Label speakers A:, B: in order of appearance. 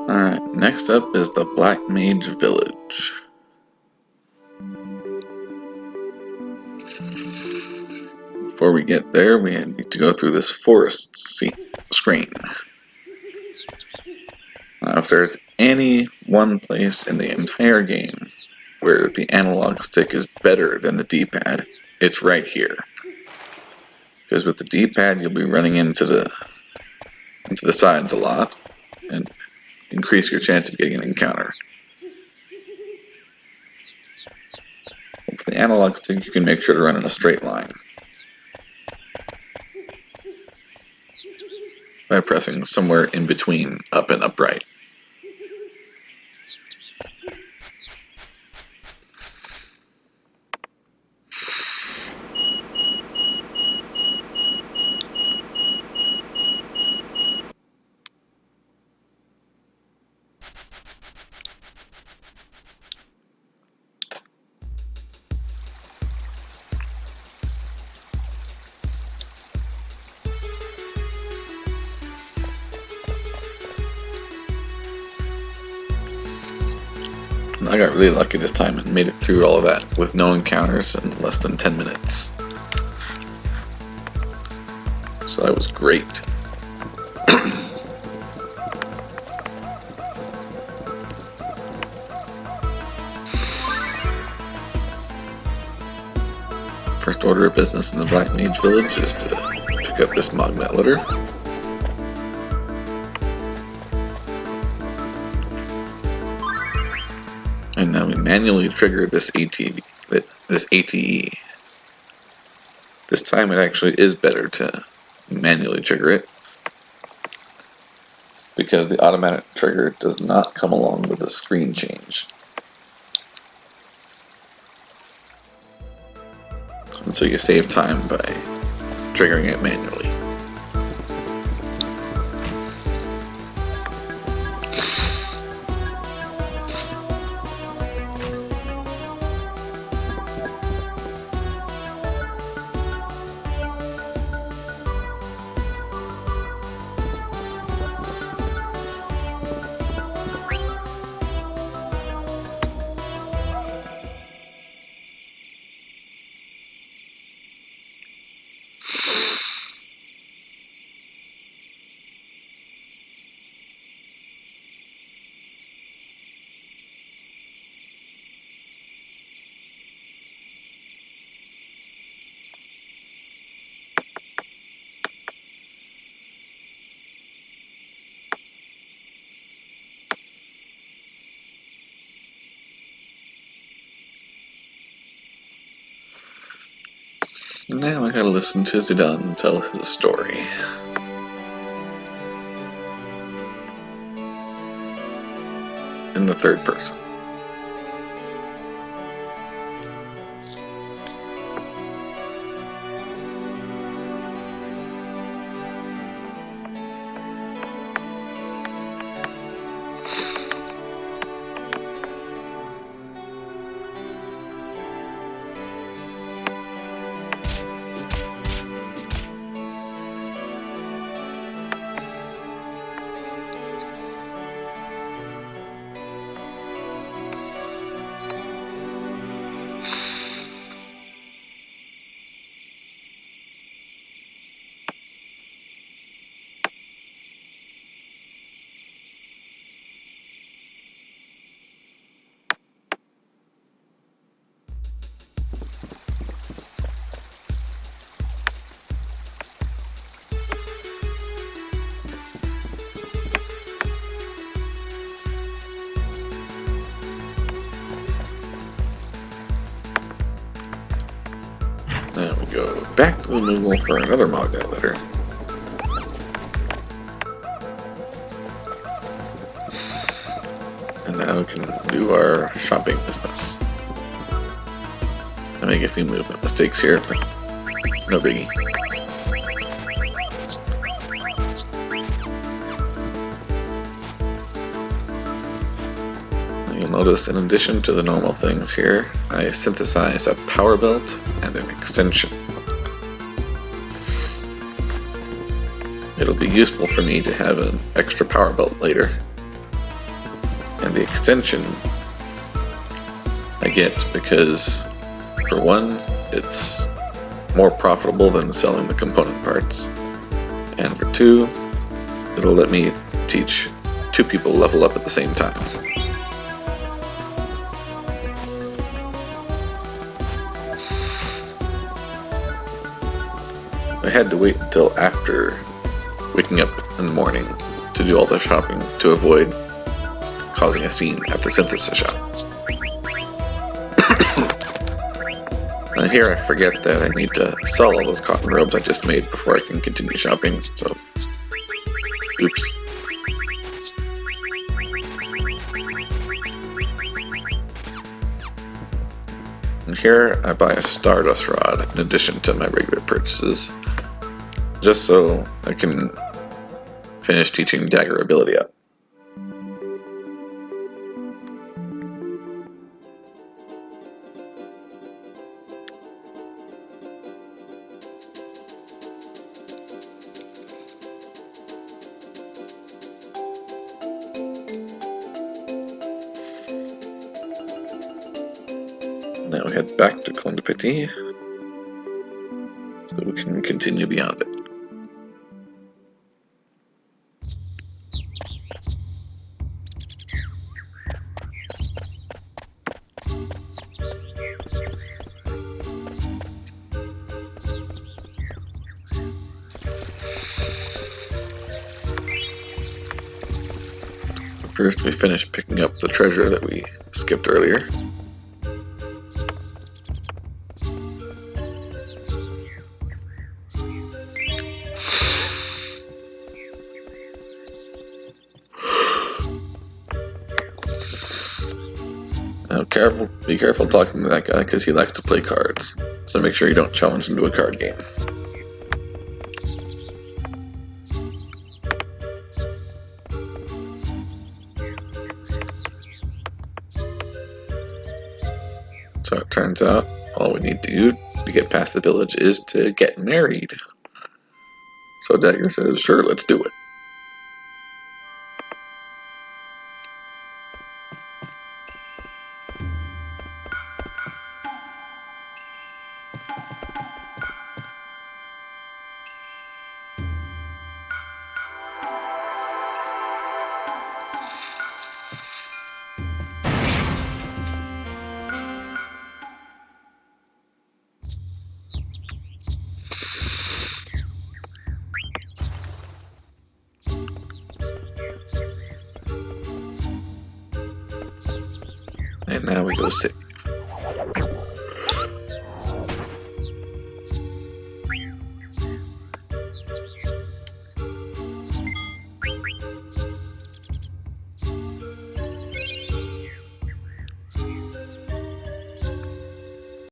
A: Alright, next up is the Black Mage Village. Before we get there, we need to go through this forest screen. Now, if there's any one place in the entire game where the analog stick is better than the D-pad, it's right here. Because with the D-pad, you'll be running into the sides a lot, and increase your chance of getting an encounter. With the analog stick, you can make sure to run in a straight line by pressing somewhere in between up and upright. I got really lucky this time and made it through all of that with no encounters in less than 10 minutes. So that was great. First order of business in the Black Mage Village is to pick up this magnet letter. And now we manually trigger this ATE. This time it actually is better to manually trigger it, because the automatic trigger does not come along with the screen change. And so you save time by triggering it manually. Now I gotta listen to Zidane tell his story. In the third person. Now we go back to the Moogle for another magnet letter. And now we can do our shopping business. I make a few movement mistakes here, but no biggie. you'll notice in addition to the normal things here, I synthesize a power belt and an extension. It'll be useful for me to have an extra power belt later. And the extension I get because, for one, it's more profitable than selling the component parts. And for two, it'll let me teach 2 people level up at the same time. I had to wait until after waking up in the morning to do all the shopping to avoid causing a scene at the synthesis shop. Now here I forget that I need to sell all those cotton robes I just made before I can continue shopping, so oops. And here I buy a Stardust Rod in addition to my regular purchases, just so I can finish teaching Dagger ability up. Now we head back to Conde Petit so we can continue beyond it. First, we finish picking up the treasure that we skipped earlier. Now, be careful talking to that guy because he likes to play cards. So make sure you don't challenge him to a card game. So it turns out all we need to do to get past the village is to get married. So Dagger says, sure, let's do it. And now we go sit